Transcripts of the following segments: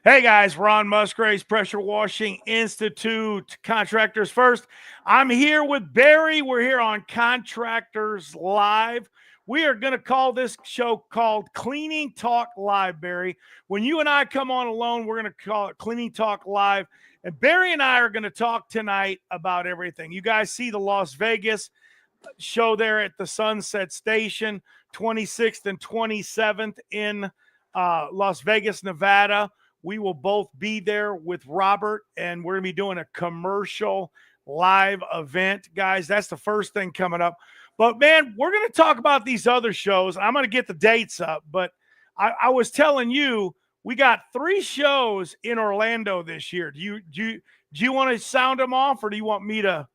Hey guys, Ron Musgraves, Pressure Washing Institute, Contractors First. I'm here with Barry. We're here on Contractors Live. We are going to call this show called Cleaning Talk Live, Barry. When you and I come on alone, we're going to call it Cleaning Talk Live. And Barry and I are going to talk tonight about everything. You guys see the Las Vegas show there at the Sunset Station, 26th and 27th in Las Vegas, Nevada. We will both be there with Robert, and we're going to be doing a commercial live event, guys. That's the first thing coming up. But, man, we're going to talk about these other shows. I'm going to get the dates up, but I was telling you, we got 3 shows in Orlando this year. Do you want to sound them off, or do you want me to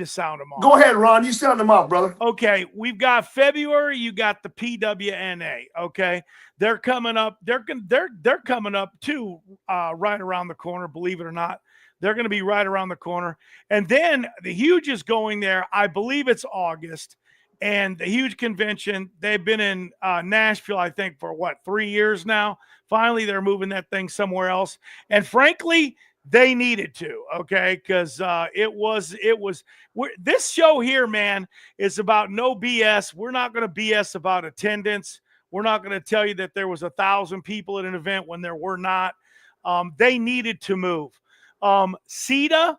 sound them off? Go ahead, Ron. You sound them off, brother. Okay, we've got February. You got the PWNA. Okay, they're coming up. They're coming up too, right around the corner. Believe it or not, they're going to be right around the corner. And then the Huge is going there. I believe it's August, and the Huge convention. They've been in Nashville, I think, for 3 years now. Finally, they're moving that thing somewhere else. And frankly, they needed to, okay, because this show here, man, is about no BS. We're not going to BS about attendance. We're not going to tell you that there was 1,000 people at an event when there were not. They needed to move. CETA,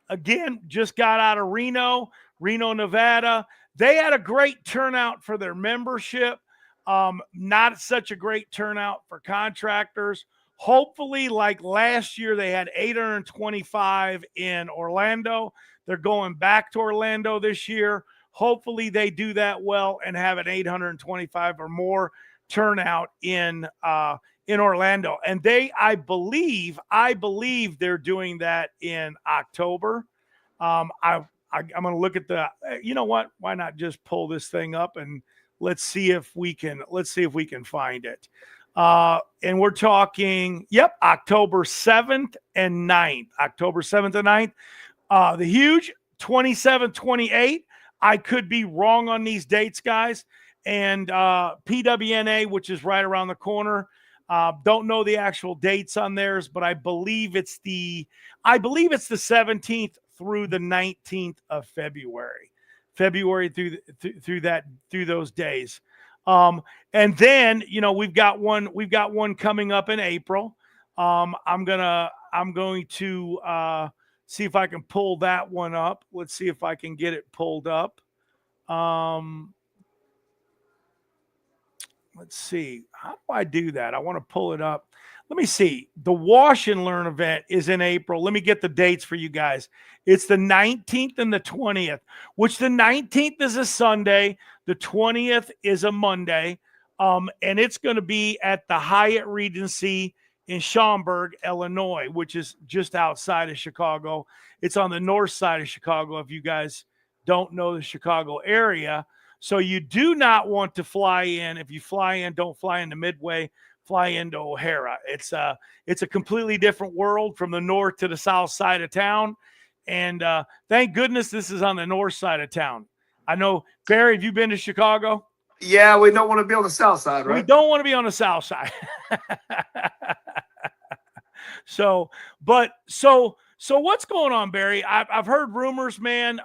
again, just got out of Reno, Nevada. They had a great turnout for their membership. Not such a great turnout for contractors. Hopefully, like last year, they had 825 in Orlando. They're going back to Orlando this year. Hopefully, they do that well and have an 825 or more turnout in Orlando. And I believe they're doing that in October. I'm going to look at you know what? Why not just pull this thing up and let's see if we can find it. And we're talking, October 7th and 9th. October 7th and 9th. The Huge, 27th, 28th. I could be wrong on these dates, guys. And PWNA, which is right around the corner. Don't know the actual dates on theirs, but I believe it's the 17th through the 19th of February. February through those days. And then, we've got one coming up in April. I'm going to see if I can pull that one up. Let's see if I can get it pulled up. Let's see. How do I do that? I want to pull it up. Let me see. The Wash and Learn event is in April. Let me get the dates for you guys. It's the 19th and the 20th, which the 19th is a Sunday. The 20th is a Monday. And it's going to be at the Hyatt Regency in Schaumburg, Illinois, which is just outside of Chicago. It's on the north side of Chicago, if you guys don't know the Chicago area. So you do not want to fly in. If you fly in, don't fly into Midway. Fly into O'Hara. It's a completely different world from the north to the south side of town. And thank goodness this is on the north side of town. I know, Barry, have you been to Chicago? Yeah, we don't want to be on the south side, right? We don't want to be on the south side. So what's going on, Barry? I've heard rumors, man.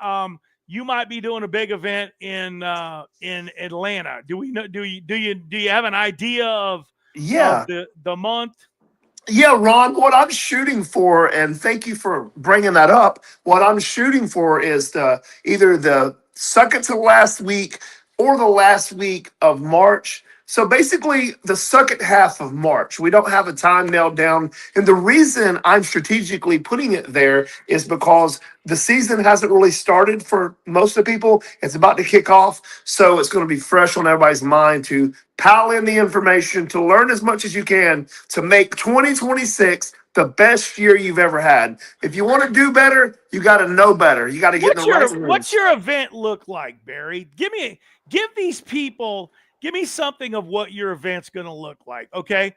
You might be doing a big event in Atlanta. Do you have an idea of the month? Yeah, Ron, what I'm shooting for, and thank you for bringing that up, what I'm shooting for is either the second to last week or the last week of March. So basically the second half of March. We don't have a time nailed down. And the reason I'm strategically putting it there is because the season hasn't really started for most of the people. It's about to kick off. So it's going to be fresh on everybody's mind to pile in the information, to learn as much as you can, to make 2026 the best year you've ever had. If you want to do better, you got to know better. You got to get in the right room. What's your event look like, Barry? Give these people... Give me something of what your event's going to look like, okay?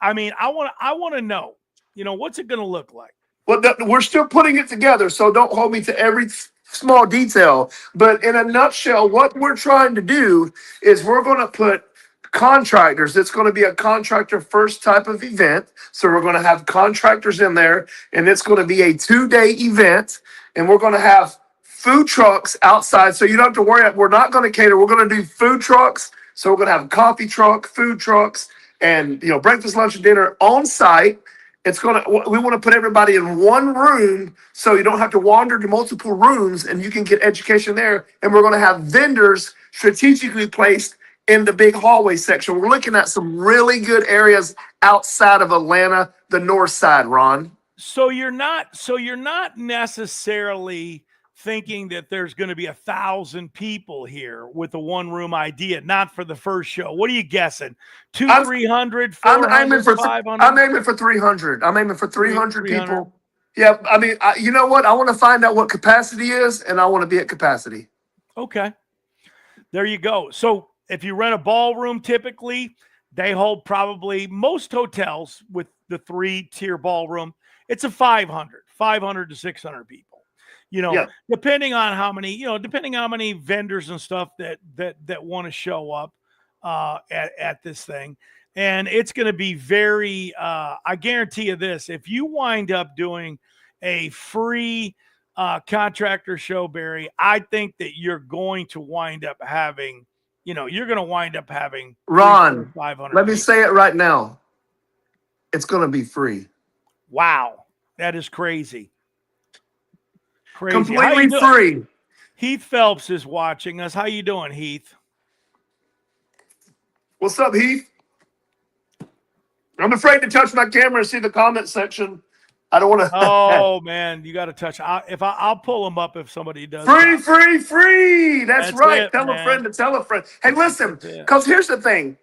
I mean, I want to know, what's it going to look like? Well, we're still putting it together, so don't hold me to every small detail. But in a nutshell, what we're trying to do is we're going to put contractors. It's going to be a contractor first type of event. So we're going to have contractors in there, and it's going to be a 2-day event. And we're going to have food trucks outside. So you don't have to worry. We're not going to cater. We're going to do food trucks. So we're going to have coffee truck, food trucks, and breakfast, lunch, and dinner on site. We want to put everybody in one room so you don't have to wander to multiple rooms and you can get education there. And we're going to have vendors strategically placed in the big hallway section. We're looking at some really good areas outside of Atlanta, the north side, Ron. So you're not necessarily thinking that there's going to be 1,000 people here with a one room idea, not for the first show. What are you guessing? 200, 300, 400, 500? I'm aiming for 300. I'm aiming for 300 people. Yeah, I mean, you know what? I want to find out what capacity is, and I want to be at capacity. Okay. There you go. So if you rent a ballroom, typically they hold probably most hotels with the 3-tier ballroom. It's a 500 to 600 people. Depending on how many vendors and stuff that want to show up at this thing. And it's going to be very, I guarantee you this, if you wind up doing a free contractor show, Barry, I think that you're going to wind up having, Ron, 500 let me people. say it right now. It's going to be free. Wow. That is crazy. Completely free. Heath Phelps is watching us. How you doing, Heath? What's up, Heath? I'm afraid to touch my camera and see the comment section. I don't want to. Oh man, you got to touch. I'll pull them up if somebody does. Free. That's right. Tell a friend to tell a friend. Hey, listen, because here's the thing.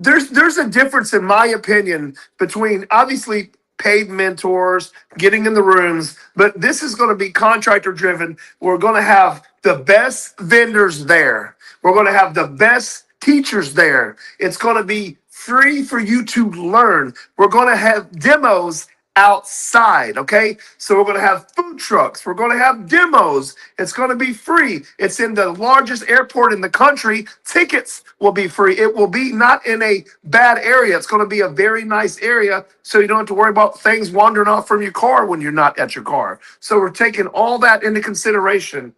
There's a difference, in my opinion, between obviously paid mentors, getting in the rooms, but this is going to be contractor driven. We're going to have the best vendors there. We're going to have the best teachers there. It's going to be free for you to learn. We're going to have demos outside, okay? So we're going to have food trucks. We're going to have demos. It's going to be free. It's in the largest airport in the country. Tickets will be free. It will be not in a bad area. It's going to be a very nice area, so you don't have to worry about things wandering off from your car when you're not at your car. So we're taking all that into consideration.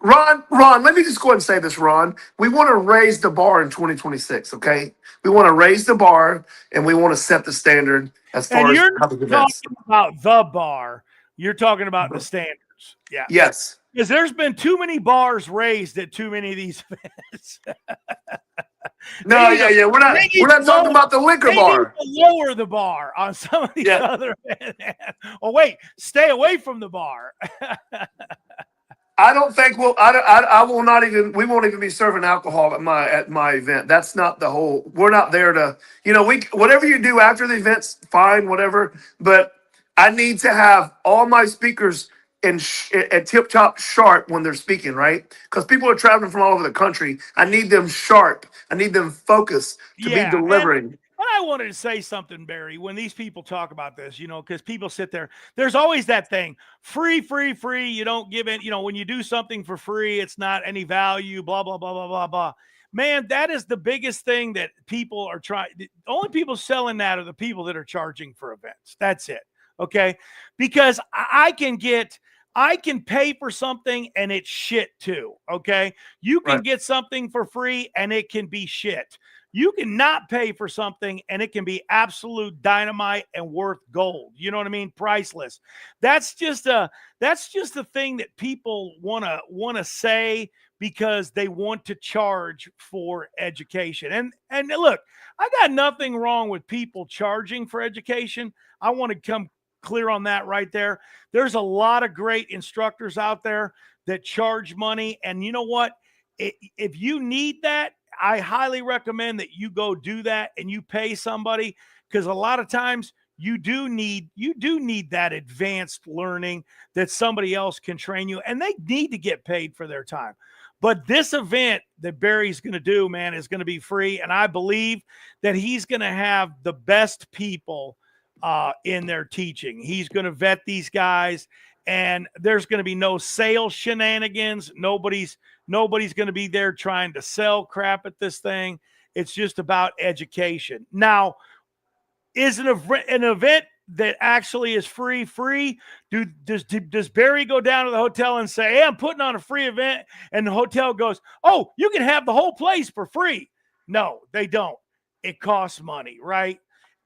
Ron, let me just go ahead and say this, Ron. We want to raise the bar in 2026, okay? We want to raise the bar, and we want to set the standard as far as public events. Talking about the bar. You're talking about the standards. Yeah. Yes. Because there's been too many bars raised at too many of these events. No, yeah. We're not talking about the liquor bar. Need to lower the bar on some of these other events. Oh, wait, stay away from the bar. I don't think I will not even. We won't even be serving alcohol at my event. That's not the whole. We're not there to. Whatever you do after the event's fine, whatever. But I need to have all my speakers at tip top sharp when they're speaking, right? Because people are traveling from all over the country. I need them sharp. I need them focused to be delivering. And I wanted to say something, Barry, when these people talk about this, because people sit there, there's always that thing, free. You don't give it, when you do something for free, it's not any value, blah, blah, blah, blah, blah, blah. Man, that is the biggest thing that people are trying. The only people selling that are the people that are charging for events. That's it. Okay. Because I can pay for something and it's shit too. Okay. You can get something for free and it can be shit. You cannot pay for something and it can be absolute dynamite and worth gold. You know what I mean? Priceless. That's just a thing that people want to say because they want to charge for education. And look, I got nothing wrong with people charging for education. I want to come clear on that right there. There's a lot of great instructors out there that charge money. And you know what? If you need that, I highly recommend that you go do that and you pay somebody, because a lot of times you do need that advanced learning that somebody else can train you, and they need to get paid for their time. But this event that Barry's going to do, man, is going to be free. And I believe that he's going to have the best people in their teaching. He's going to vet these guys, and there's going to be no sales shenanigans. Nobody's going to be there trying to sell crap at this thing. It's just about education. Now, is an event that actually is free? Does Barry go down to the hotel and say, hey, I'm putting on a free event, and the hotel goes, oh, you can have the whole place for free? No, they don't. It costs money, right?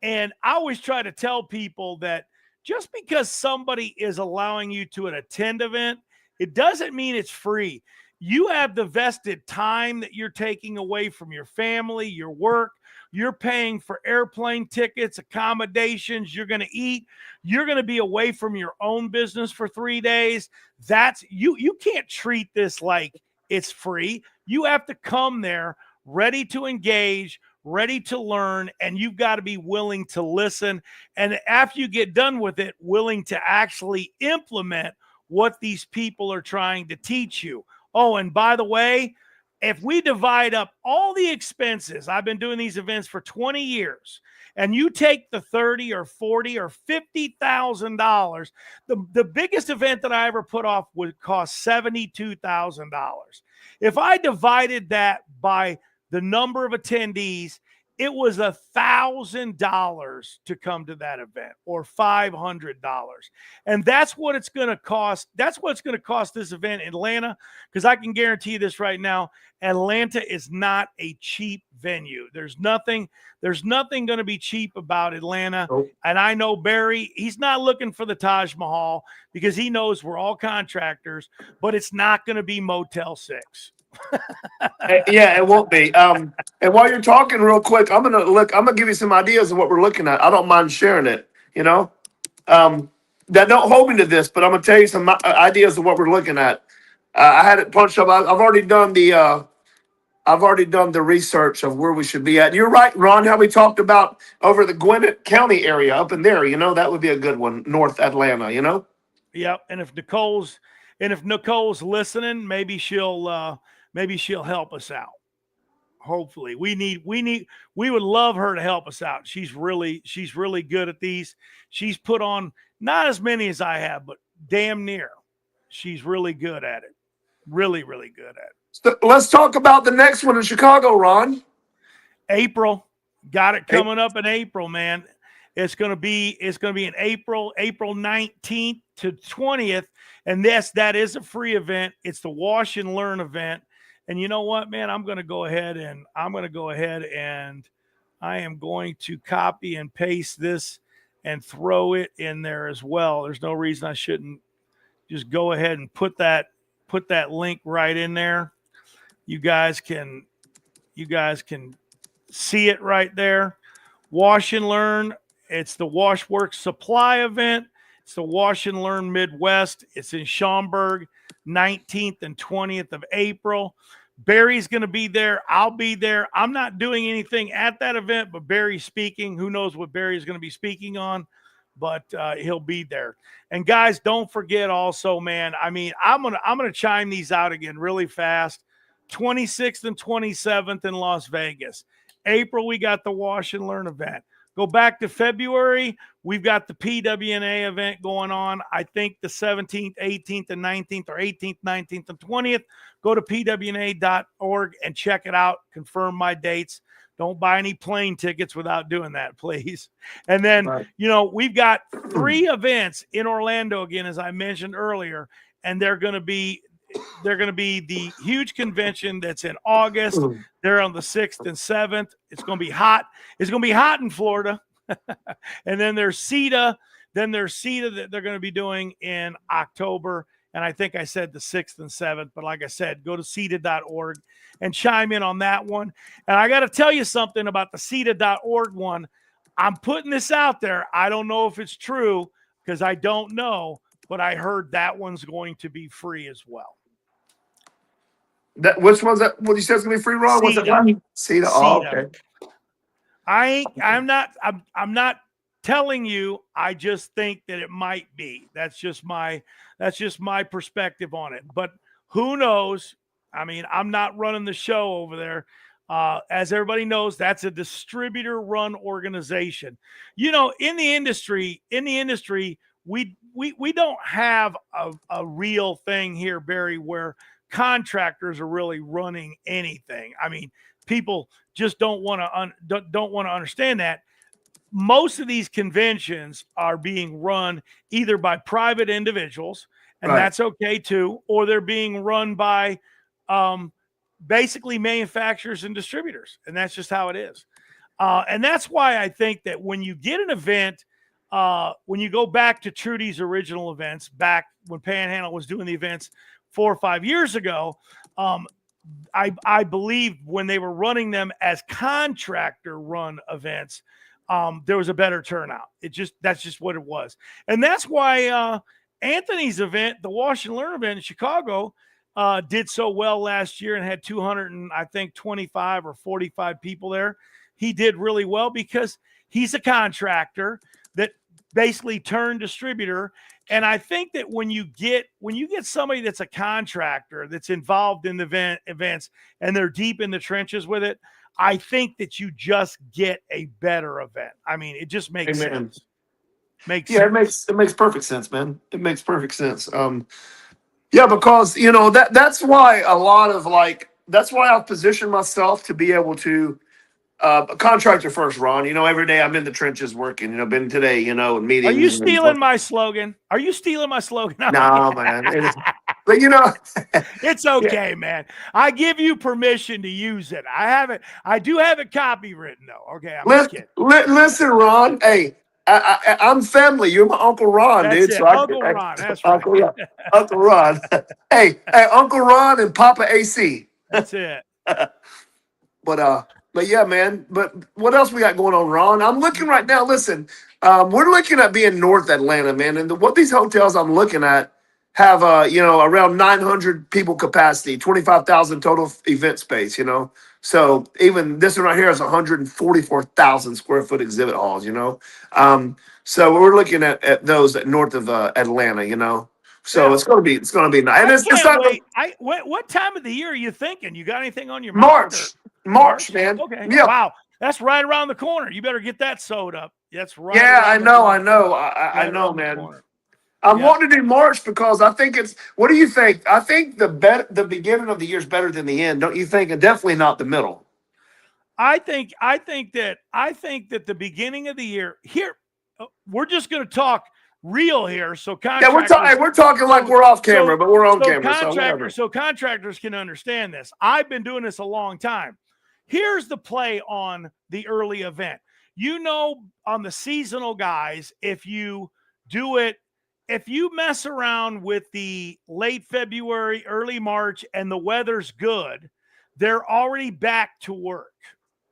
And I always try to tell people that just because somebody is allowing you to attend an event, it doesn't mean it's free. You have the vested time that you're taking away from your family, your work. You're paying for airplane tickets, accommodations. You're going to eat. You're going to be away from your own business for 3 days. That's you. You can't treat this like it's free. You have to come there ready to engage, ready to learn, and you've got to be willing to listen. And after you get done with it, willing to actually implement what these people are trying to teach you. Oh, and by the way, if we divide up all the expenses, I've been doing these events for 20 years, and you take the 30 or 40 or $50,000, the biggest event that I ever put off would cost $72,000. If I divided that by the number of attendees, it was $1,000 to come to that event, or $500. And that's what it's going to cost. That's what it's going to cost this event in Atlanta, because I can guarantee you this right now. Atlanta is not a cheap venue. There's nothing going to be cheap about Atlanta. Nope. And I know Barry, he's not looking for the Taj Mahal because he knows we're all contractors, but it's not going to be Motel 6. Yeah, it won't be. And while you're talking real quick, I'm gonna give you some ideas of what we're looking at. I don't mind sharing it, that don't hold me to this, but I'm gonna tell you some ideas of what we're looking at. I had it punched up. I've already done the research of where we should be at. You're right, Ron, how we talked about over the Gwinnett County area up in there, that would be a good one. North Atlanta, Yep. And if Nicole's listening, maybe she'll help us out. Hopefully. We would love her to help us out. She's really good at these. She's put on not as many as I have, but damn near. She's really good at it. Really, really good at it. So let's talk about the next one in Chicago, Ron. April. Got it coming up in April, man. It's going to be in April 19th to 20th. And that is a free event. It's the Wash and Learn event. And you know what, man? I'm going to go ahead and I am going to copy and paste this and throw it in there as well. There's no reason I shouldn't just go ahead and put that link right in there. You guys can see it right there. Wash and Learn. It's the Washworks Supply event. It's the Wash and Learn Midwest. It's in Schaumburg, 19th and 20th of April. Barry's going to be there. I'll be there. I'm not doing anything at that event, but Barry's speaking. Who knows what Barry's going to be speaking on, but he'll be there. And guys, don't forget also, man, I mean, I'm going to chime these out again really fast. 26th and 27th in Las Vegas. April, we got the Wash and Learn event. Go back to February, we've got the PWNA event going on. I think the 17th, 18th, and 19th, or 18th, 19th, and 20th. Go to pwna.org and check it out. Confirm my dates. Don't buy any plane tickets without doing that, please. And then, Right. We've got 3 events in Orlando again, as I mentioned earlier, and they're going to be the huge convention that's in August. They're on the 6th and 7th. It's going to be hot. It's going to be hot in Florida. And then there's CETA. That they're going to be doing in October. And I think I said the 6th and 7th. But like I said, go to CETA.org and chime in on that one. And I got to tell you something about the CETA.org one. I'm putting this out there. I don't know if it's true because I don't know. But I heard that one's going to be free as well. Which one's that? What you said is gonna be free, Ron? What's it? CETA. Oh, okay. I'm not telling you. I just think that it might be. That's just my perspective on it. But who knows? I mean, I'm not running the show over there. As everybody knows, that's a distributor-run organization. In the industry, we don't have a real thing here, Barry, where contractors are really running anything. I mean, people just don't want to understand that most of these conventions are being run either by private individuals, and Right. that's okay too, or they're being run by um, basically manufacturers and distributors, and that's just how it is. And that's why I think that when you get an event, when you go back to Trudy's original events, back when Panhandle was doing the events 4 or 5 years ago, I believe when they were running them as contractor run events, there was a better turnout. That's just what it was. And that's why Anthony's event, the Wash and Learn event in Chicago, did so well last year and had 200 and I think 25 or 45 people there. He did really well because he's a contractor that basically turned distributor. And I think that when you get somebody that's a contractor that's involved in the events and they're deep in the trenches with it, I think that you just get a better event. I mean, it just makes Amen. sense. Makes Yeah, sense. it makes perfect sense, man. It makes perfect sense. Yeah, because that's why that's why I've positioned myself to be able to a contractor first, Ron. Every day I'm in the trenches working. Been today, in Are you meetings and stealing my slogan? Are you stealing my slogan? no, man. But It's yeah. okay, man. I give you permission to use it. I do have it copywritten though. Okay, I'm just kidding. Listen, Ron. Hey, I'm family. You're my Uncle Ron, That's dude. it. So Uncle Ron. That's right. Uncle Ron. Uncle Ron. Hey, Uncle Ron and Papa AC. That's it. But yeah, man. But what else we got going on, Ron? I'm looking right now. Listen, we're looking at being North Atlanta, man. And what these hotels I'm looking at have, around 900 people capacity, 25,000 total event space. So even this one right here is 144,000 square foot exhibit halls. So we're looking at those at north of Atlanta. So Yeah. it's gonna be nice. And I it's can't not wait. What time of the year are you thinking? You got anything on your mind? Or March, man. Okay. Yeah. Wow. That's right around the corner. You better get that sewed up. That's right Yeah, around I the know, corner. I Right know, around the man. corner. I'm Yep. wanting to do March because I think it's. What do you think? I think the beginning of the year is better than the end, don't you think? And definitely not the middle. I think that the beginning of the year here, we're just going to talk real here. So Yeah, contractors, we're talking like we're off camera, but we're on so camera, so whatever. contractors can understand this. I've been doing this a long time. Here's the play on the early event. On the seasonal guys, if you mess around with the late February, early March, and the weather's good, they're already back to work,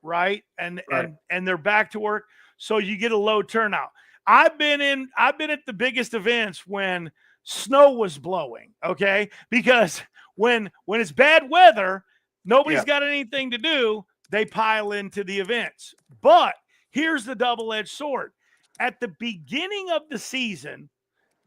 right? And Right. and they're back to work, so you get a low turnout. I've been at the biggest events when snow was blowing, okay? Because when it's bad weather, nobody's Yeah. got anything to do, they pile into the events. But here's the double-edged sword. At the beginning of the season,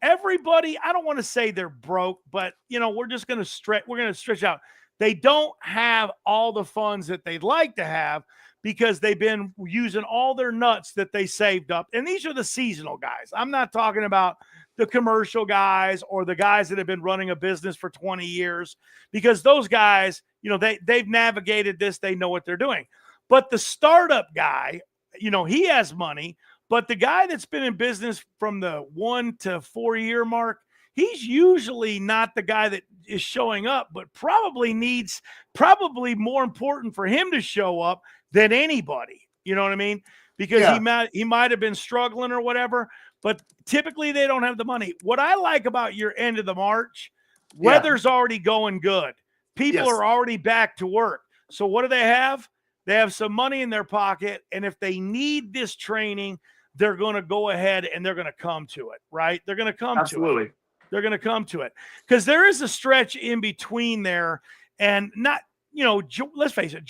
everybody, I don't want to say they're broke, but we're going to stretch out. They don't have all the funds that they'd like to have because they've been using all their nuts that they saved up. And these are the seasonal guys. I'm not talking about the commercial guys or the guys that have been running a business for 20 years, because those guys, they've navigated this. They know what they're doing. But the startup guy, he has money, but the guy that's been in business from the 1 to 4 year mark, he's usually not the guy that is showing up, but probably more important for him to show up than anybody. You know what I mean? Because Yeah. he might have been struggling or whatever, but typically they don't have the money. What I like about your end of the March, Yeah. weather's already going good. People Yes. are already back to work. So what do they have? They have some money in their pocket. And if they need this training, they're going to go ahead and they're going to come to it, right? They're going to come to it. Absolutely. They're going to come to it because there is a stretch in between there, and not, let's face it,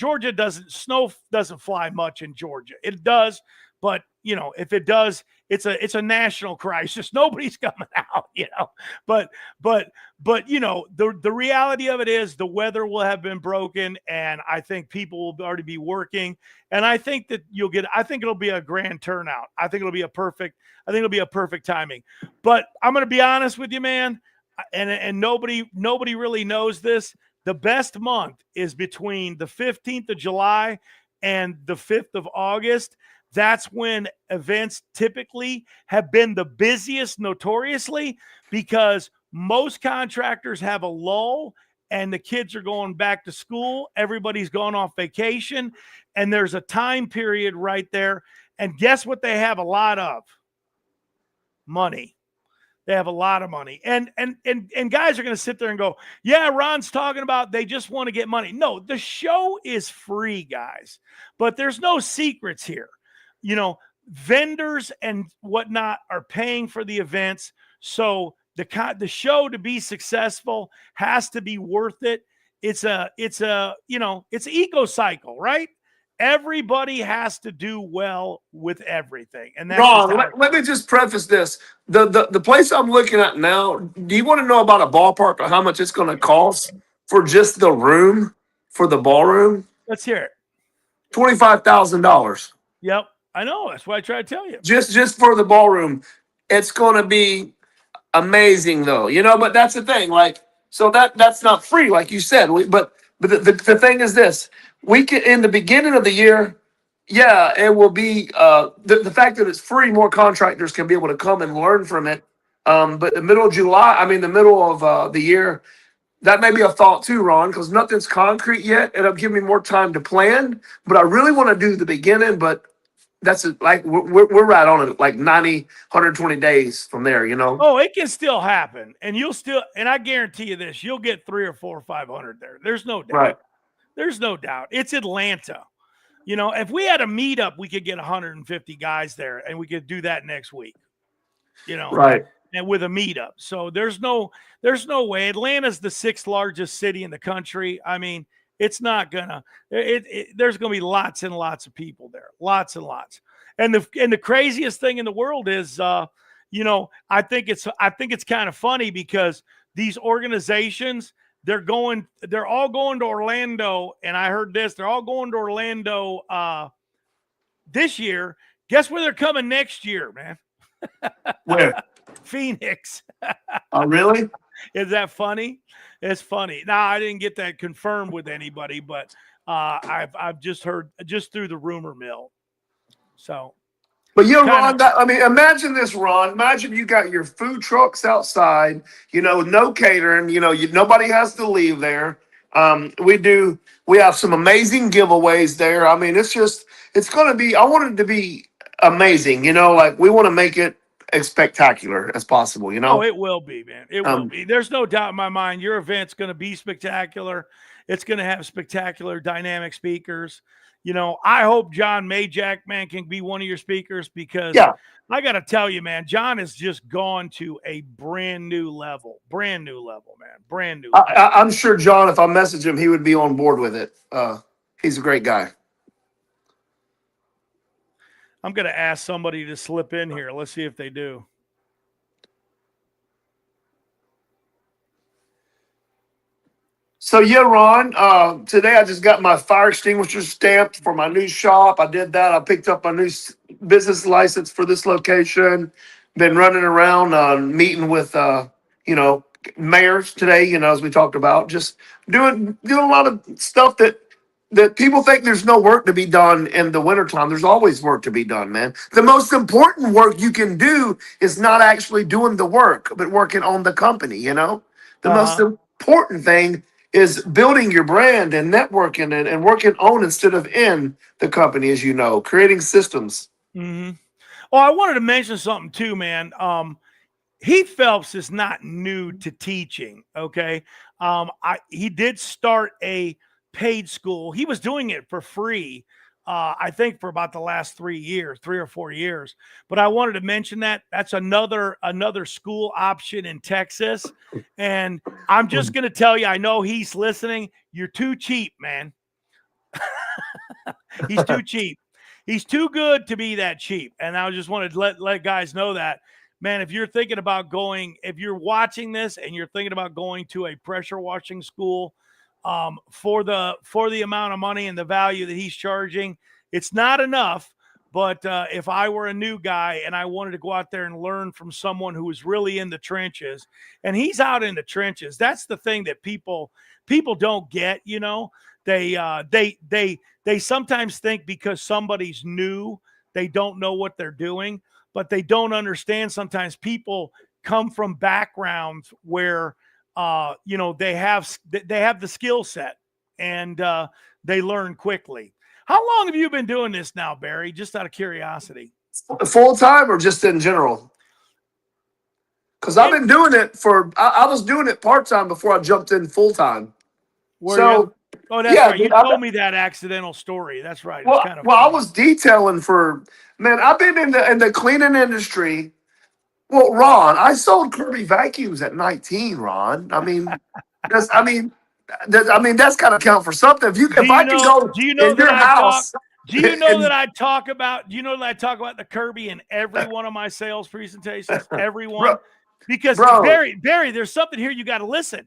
snow doesn't fly much in Georgia. It does, but if it does, it's a national crisis. Nobody's coming out, but the reality of it is the weather will have been broken, and I think people will already be working, and I think that I think it'll be a grand turnout. I think it'll be a perfect timing. But I'm going to be honest with you, man, and nobody really knows this. The best month is between the 15th of July and the 5th of August. That's when events typically have been the busiest notoriously, because most contractors have a lull and the kids are going back to school. Everybody's gone off vacation, and there's a time period right there. And guess what they have a lot of? Money. They have a lot of money. And guys are going to sit there and go, "Yeah, Ron's talking about they just want to get money." No, the show is free, guys. But there's no secrets here. You know, vendors and whatnot are paying for the events. So the show, to be successful, has to be worth it. It's an eco cycle, right? Everybody has to do well with everything. And that's just Ron, how it let me just preface this. The place I'm looking at now, do you want to know about a ballpark of how much it's going to cost for just the room for the ballroom? Let's hear it. $25,000. Yep. I know. That's why I try to tell you. Just for the ballroom. It's going to be amazing though, but that's the thing. Like, so that's not free, like you said. But the thing is this: we can, in the beginning of the year, yeah, it will be the fact that it's free. More contractors can be able to come and learn from it. But the middle of July, I mean, the middle of the year, that may be a thought too, Ron, because nothing's concrete yet. It'll give me more time to plan. But I really want to do the beginning. But that's like we're right on it, like 90, 120 days from there. Oh, it can still happen. And I guarantee you this, you'll get 3 or 4 or 500 there. There's no doubt. Right. There's no doubt. It's Atlanta. If we had a meetup, we could get 150 guys there, and we could do that next week. Right. And with a meetup. So there's no way. Atlanta's the 6th largest city in the country. I mean, it's not gonna. There's gonna be lots and lots of people there, lots and lots. And the craziest thing in the world is, I think it's kind of funny because these organizations, they're all going to Orlando, and I heard this. They're all going to Orlando this year. Guess where they're coming next year, man? Where? Phoenix. Oh, really? Is that funny? It's funny. Now, I didn't get that confirmed with anybody, but I've just heard just through the rumor mill. So, but Ron, imagine this, Ron. Imagine you got your food trucks outside. No catering. Nobody has to leave there. We have some amazing giveaways there. I mean, it's going to be. I want it to be amazing. Like we want to make it as spectacular as possible. Oh, it will be, man. It will be. There's no doubt in my mind. Your event's going to be spectacular. It's going to have spectacular dynamic speakers. I hope John Majak, man, can be one of your speakers, because I got to tell you, man, John has just gone to a brand new level, man, brand new. I'm sure John, if I message him, he would be on board with it. He's a great guy. I'm going to ask somebody to slip in here. Let's see if they do. So Ron, today I just got my fire extinguisher stamped for my new shop. I did that. I picked up my new business license for this location. Been running around, meeting with, mayors today, as we talked about, just doing a lot of stuff that people think there's no work to be done in the wintertime. There's always work to be done, man. The most important work you can do is not actually doing the work, but working on the company, The most important thing is building your brand and networking and working on instead of in the company, as creating systems. Mm-hmm. Oh, I wanted to mention something too, man. Heath Phelps is not new to teaching, okay? He did start a paid school. He was doing it for free, I think for about the last 3 or 4 years. But I wanted to mention that's another school option in Texas. And I'm just going to tell you, I know he's listening. You're too cheap, man. He's too cheap. He's too good to be that cheap. And I just wanted to let guys know that, man, if you're watching this and you're thinking about going to a pressure washing school, for the amount of money and the value that he's charging, it's not enough, But if I were a new guy and I wanted to go out there and learn from someone who was really in the trenches, and he's out in the trenches, that's the thing that people don't get. They sometimes think because somebody's new, they don't know what they're doing, but they don't understand. Sometimes people come from backgrounds where they have the skill set, and they learn quickly. How long have you been doing this now, Barry? Just out of curiosity. Full time or just in general? Because I've been doing it I was doing it part time before I jumped in full time. Were you? So Oh, that's yeah, right. You dude, told me that accidental story. That's right. It's well, kind of well, I funny. was detailing for man. I've been in the cleaning industry. Well, Ron, I sold Kirby vacuums at 19. Ron, that's I mean, that's got to count for something. Do If you I can know? go Do you know in that your I talk? house Do you know that and I talk about? Do you know that I talk about the Kirby in every one of my sales presentations? Every one, bro, because bro, Barry, there's something here you got to listen.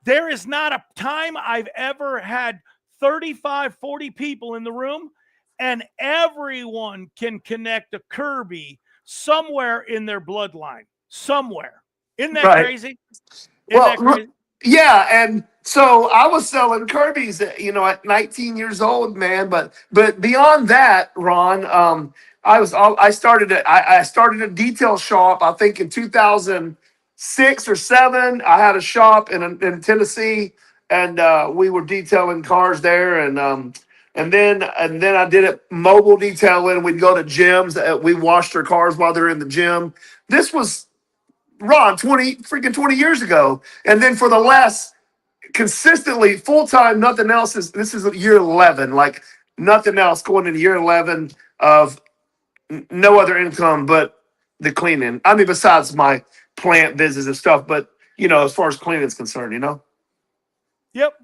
There is not a time I've ever had 35, 40 people in the room, and everyone can connect a Kirby somewhere in their bloodline. Somewhere. Isn't that right. crazy? Isn't Well, that crazy? yeah, and so I was selling Kirby's, at 19 years old, man. But beyond that, Ron, I started a detail shop. I think in 2006 or seven, I had a shop in Tennessee, and we were detailing cars there, and then I did it mobile detailing. We'd go to gyms. We washed their cars while they're in the gym. This was Ron, 20 years ago. And then for the last consistently full time, nothing else this is year 11, like nothing else going into year 11 of no other income but the cleaning. I mean, besides my plant business and stuff, but as far as cleaning is concerned. Yep.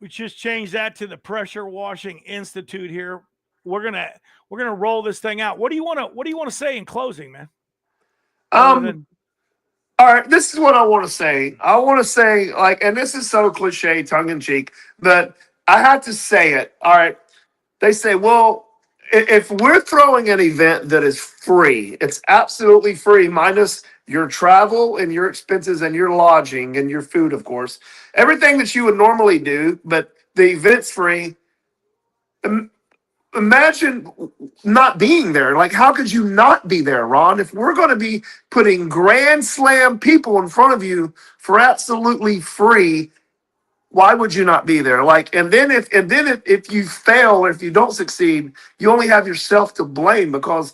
We just changed that to the Pressure Washing Institute here. We're gonna roll this thing out. What do you want to say in closing, man? Other Um, than all right, this is what I want to say. I want to say, like, and this is so cliche, tongue in cheek, but I had to say it. All right. They say, well, if we're throwing an event that is free, it's absolutely free, minus your travel and your expenses and your lodging and your food, of course, everything that you would normally do, but the event's free. Imagine not being there. Like, how could you not be there, Ron? If we're going to be putting grand slam people in front of you for absolutely free, why would you not be there? Like, and then if you fail or if you don't succeed, you only have yourself to blame because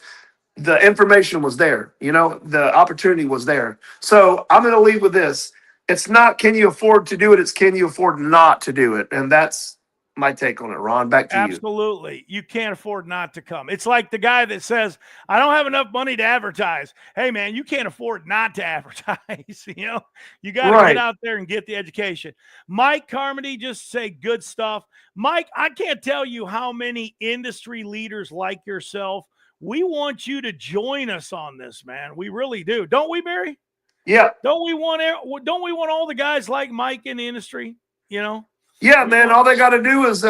the information was there. The opportunity was there. So I'm going to leave with this: it's not can you afford to do it; it's can you afford not to do it, and that's my take on it. Ron, back to you. absolutely, you can't afford not to come. It's like the guy that says, "I don't have enough money to advertise." Hey, man, you can't afford not to advertise. You got to get Right. out there and get the education. Mike Carmody, just say good stuff. Mike, I can't tell you how many industry leaders like yourself. We want you to join us on this, man. We really do, don't we, Barry? Yeah. Don't we want all the guys like Mike in the industry? You know, Yeah, we man. want All they got to do is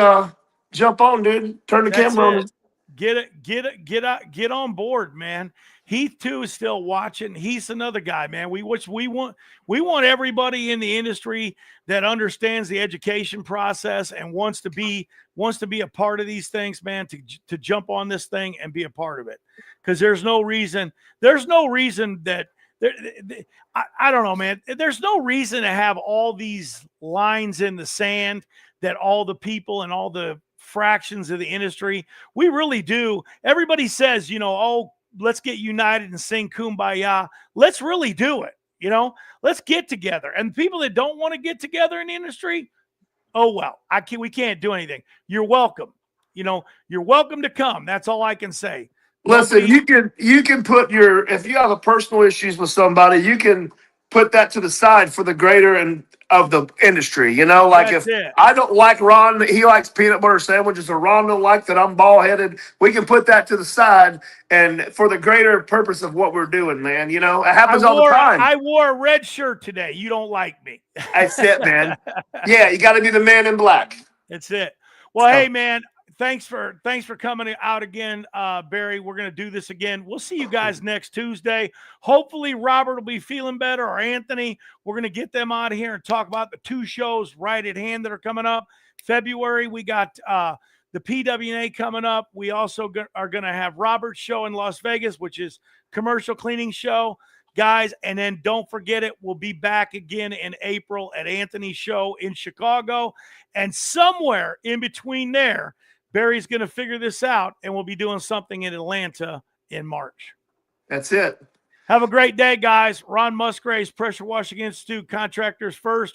jump on, dude. Turn the that's camera it. on. Get on board, man. Heath too is still watching. He's another guy, man. We want everybody in the industry that understands the education process and wants to be a part of these things, man, to jump on this thing and be a part of it. Because there's no reason that I don't know, man. There's no reason to have all these lines in the sand that all the people and all the fractions of the industry, we really do. Everybody says, oh, let's get united and sing kumbaya. Let's really do it. Let's get together. And people that don't want to get together in the industry, oh well, we can't do anything. You're welcome. You're welcome to come. That's all I can say. Listen, Nobody. you can put if you have a personal issues with somebody, you can put that to the side for the greater and of the industry. Like That's if it. I don't like Ron, he likes peanut butter sandwiches, or Ron don't like that I'm bald headed. We can put that to the side and for the greater purpose of what we're doing, man. It I happens all the wore a, time. I wore a red shirt today. You don't like me. That's it, man. Yeah, you got to be the man in black. That's it. Well, hey, So, man, thanks for coming out again, Barry. We're gonna do this again. We'll see you guys next Tuesday. Hopefully, Robert will be feeling better, or Anthony. We're gonna get them out of here and talk about the 2 shows right at hand that are coming up. February, we got the PWNA coming up. We also are gonna have Robert's show in Las Vegas, which is commercial cleaning show, guys. And then don't forget it. We'll be back again in April at Anthony's show in Chicago, and somewhere in between there, Barry's going to figure this out, and we'll be doing something in Atlanta in March. That's it. Have a great day, guys. Ron Musgraves, Pressure Washing Institute, Contractors First.